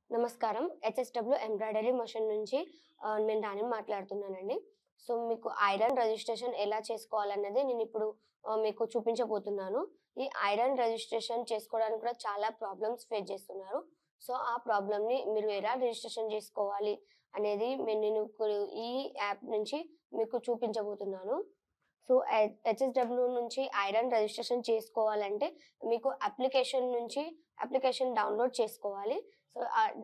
నమస్కారం. HSW embroidery machine నుంచి నేను రాణి మాట్లాడుతున్నానండి. సో, మీకు ఐరన్ రిజిస్ట్రేషన్ ఎలా చేసుకోవాలన్నది నేనిప్పుడు మీకు చూపించబోతున్నాను. ఈ ఐరన్ రిజిస్ట్రేషన్ చేసుకోవడానికి కూడా చాలా ప్రాబ్లమ్స్ ఫేస్ చేస్తున్నారు. సో, ఆ ప్రాబ్లమ్‌ని మీరు ఎలా రిజిస్ట్రేషన్ చేసుకోవాలి అనేది నేను ఇప్పుడు ఈ యాప్ నుంచి మీకు చూపించబోతున్నాను. సో, హెచ్ఎస్‌డబ్ల్యూ నుంచి ఐరన్ రిజిస్ట్రేషన్ చేసుకోవాలంటే మీకు అప్లికేషన్ డౌన్‌లోడ్ చేసుకోవాలి. సో,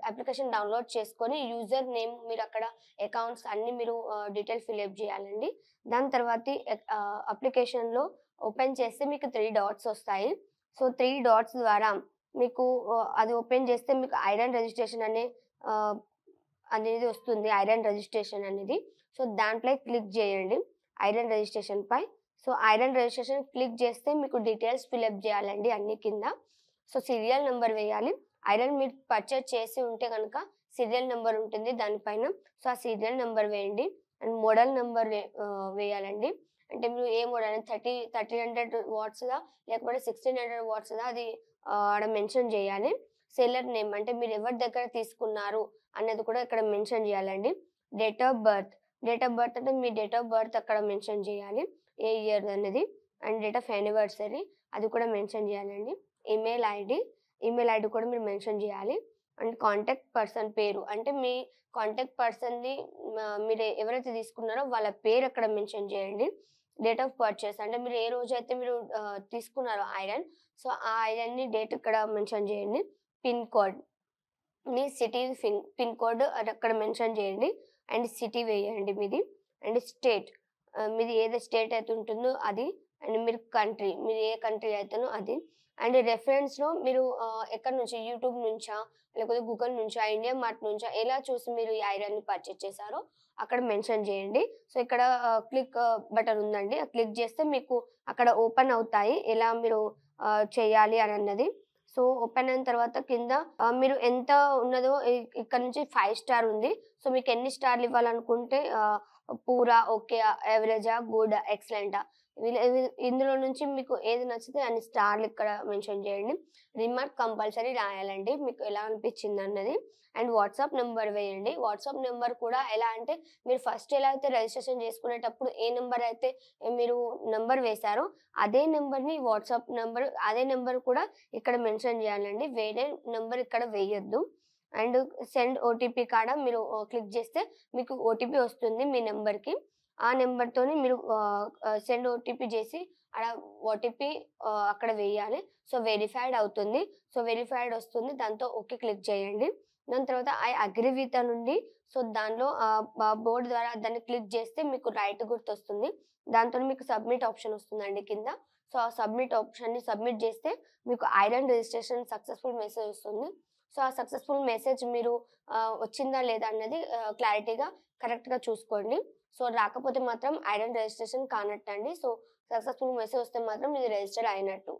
అప్లికేషన్ డౌన్‌లోడ్ చేసుకొని యూజర్ నేమ్ మీరక్కడ అకౌంట్స్ అన్నీ మీరు డీటెయిల్ ఫిలప్ జేయాలండి. దాని తర్వాతి అప్లికేషన్‌లో ఓపెన్ చేస్తే మీకు 3 డాట్స్ ఒస్తాయి. సో, 3 డాట్స్ ద్వారా మీకు అది ఓపెన్ చేస్తే మీకు ఐరన్ రిజిస్ట్రేషన్ ఆహ్, అనేది వస్తుంది. ఐరన్ రిజిస్ట్రేషన్ అనేది. సో, దాంట్లో క్లిక్ జేయండి. ఐరన్ రిజిస్ట్రేషన్ పై. సో, ఐరన్ రిజిస్ట్రేషన్ క్లిక్ చేస్తే మీకు డీటెయిల్స్ ఫిలప్ జేయాలండి అన్నీ కింద. సో, సీరియల్ నంబర్ వేయాలి. ఐరన్ మీరు పర్చేజ్ చేసి ఉంటే గనక సీరియల్ నంబర్ ఉంటుంది దానిపైన. సో, ఆ సీరియల్ నంబర్ వేయండి. అండ్ మోడల్ నంబర్ వేయాలండి. అంటే మీరు ఏ మోడల్ 1300 వాట్స్‌దా లేకపోతే 1600 వాట్స్‌దా అది ఆడ మెన్షన్ జేయాలి. సెల్లర్ నేమ్ అంటే మీరు ఎవరి దగ్గర తీసుకున్నారు అన్నది కూడా ఇక్కడ మెన్షన్ జేయాలండి. Date of birth. Date of birth అంటే మీ డేట్ ఆఫ్ బర్త్ అక్కడ మెన్షన్ జేయాలి. ఏ ఇయర్ అనేది. అండ్ డేట్ ఆఫ్ యానివర్సరీ అది కూడా మెన్షన్ జేయాలండి. ఈమెయిల్ ఐడీ కూడా మీరు మెన్షన్ జేయాలి. అండ్ కాంటాక్ట్ పర్సన్ పేరు. అంటే మీ కాంటాక్ట్ పర్సన్‌ది మీరు ఎవరైతే తీసుకున్నారో వాళ్ళ పేరు అక్కడ మెన్షన్ జేయండి. డేట్ ఆఫ్ పర్చేస్ అంటే మీరు ఏ రోజైతే మీరు తీసుకున్నారో ఐరన్. సో, ఆ ఐరన్‌ని డేట్ ఇక్కడ మెన్షన్ జేయండి. Pin code. మీ సిటీ పిన్ కోడ్ అదక్కడ మెన్షన్ జేయండి. అండ్ సిటీ వేయండి మీది. అండ్ స్టేట్ మీది ఏది స్టేట్ అయితే ఉంటుందో అది. అండ్ మీరు కంట్రీ మీరు ఏ కంట్రీ అయితేనో అది. అండ్ రెఫరెన్స్‌లో మీరు ఎక్కడి నుంచి యూట్యూబ్ నుంచా? లేకపోతే గూగుల్ నుంచా? ఇండియా మార్ట్ నుంచా? ఎలా చూసి మీరు ఈ ఐరన్‌ని పర్చేజ్ చేశారో అక్కడ మెన్షన్ జేయండి. సో, ఇక్కడ క్లిక్ బటన్ ఉందండి. క్లిక్ చేస్తే మీకు అక్కడ ఓపెన్ అవుతాయి. ఎలా మీరు చేయాలి అనన్నది. సో, ఓపెన్ అయిన తర్వాత కింద మీరు ఎంత ఉన్నదో ఇక్కడ నుంచి 5 స్టార్ ఉంది. సో, మీకెన్ని స్టార్‌లు ఇవ్వాలనుకుంటే పూరా, ఓకే, యావరేజా, గుడ్, ఎక్సలెంటా ఇందులో నుంచి మీకు ఏది నచ్చితే అన్ని స్టార్‌లు ఇక్కడ మెన్షన్ చేయండి. రిమార్క్ కంపల్సరీ రాయాలండి. మీకు ఎలా అనిపించిందన్నది. అండ్ వాట్సాప్ నంబర్ వేయండి. వాట్సాప్ నంబర్ కూడా ఎలా అంటే మీరు ఫస్ట్ ఎలా అయితే రిజిస్ట్రేషన్ చేసుకునేటప్పుడు ఏ నంబర్ అయితే మీరు నంబర్ వేశారో అదే నంబర్ కూడా ఇక్కడ మెన్షన్ చేయాలండి. వేరే నంబర్ ఇక్కడ వేయొద్దు. అండ్ సెండ్ ఓటీపీ కాడ మీరు క్లిక్ చేస్తే మీకు ఓటీపీ వస్తుంది మీ నంబర్‌కి. ఆ నంబర్‌తోని మీరు సెండ్ ఓటీపీ చేసి ఆడ ఓటీపీ అక్కడ వేయాలి. సో, వెరిఫైడ్ అవుతుంది. సో, వెరిఫైడ్ వస్తుంది. దాంతో ఓకే క్లిక్ చేయండి. దాని తర్వాత ఐ అగ్రీ విత్ అని ఉంది. సో, దానిలో బోర్డ్ ద్వారా దాన్ని క్లిక్ చేస్తే మీకు రైట్ గుర్తొస్తుంది. దాంతోని మీకు సబ్మిట్ ఆప్షన్ వస్తుందండి కింద. సో, ఆ సబ్మిట్ ఆప్షన్‌ని సబ్మిట్ చేస్తే మీకు ఐరన్ రిజిస్ట్రేషన్ సక్సెస్‌ఫుల్ మెసేజ్ వస్తుంది. సో, ఆ సక్సెస్‌ఫుల్ మెసేజ్ మీరు వచ్చిందా లేదా అన్నది క్లారిటీగా కరెక్ట్‌గా చూసుకోండి. సో, రాకపోతే మాత్రం ఐరన్ రిజిస్ట్రేషన్ కానట్టండి. సో, సక్సెస్‌ఫుల్ మెసేజ్ వస్తే మాత్రం ఇది రిజిస్టర్ అయినట్టు.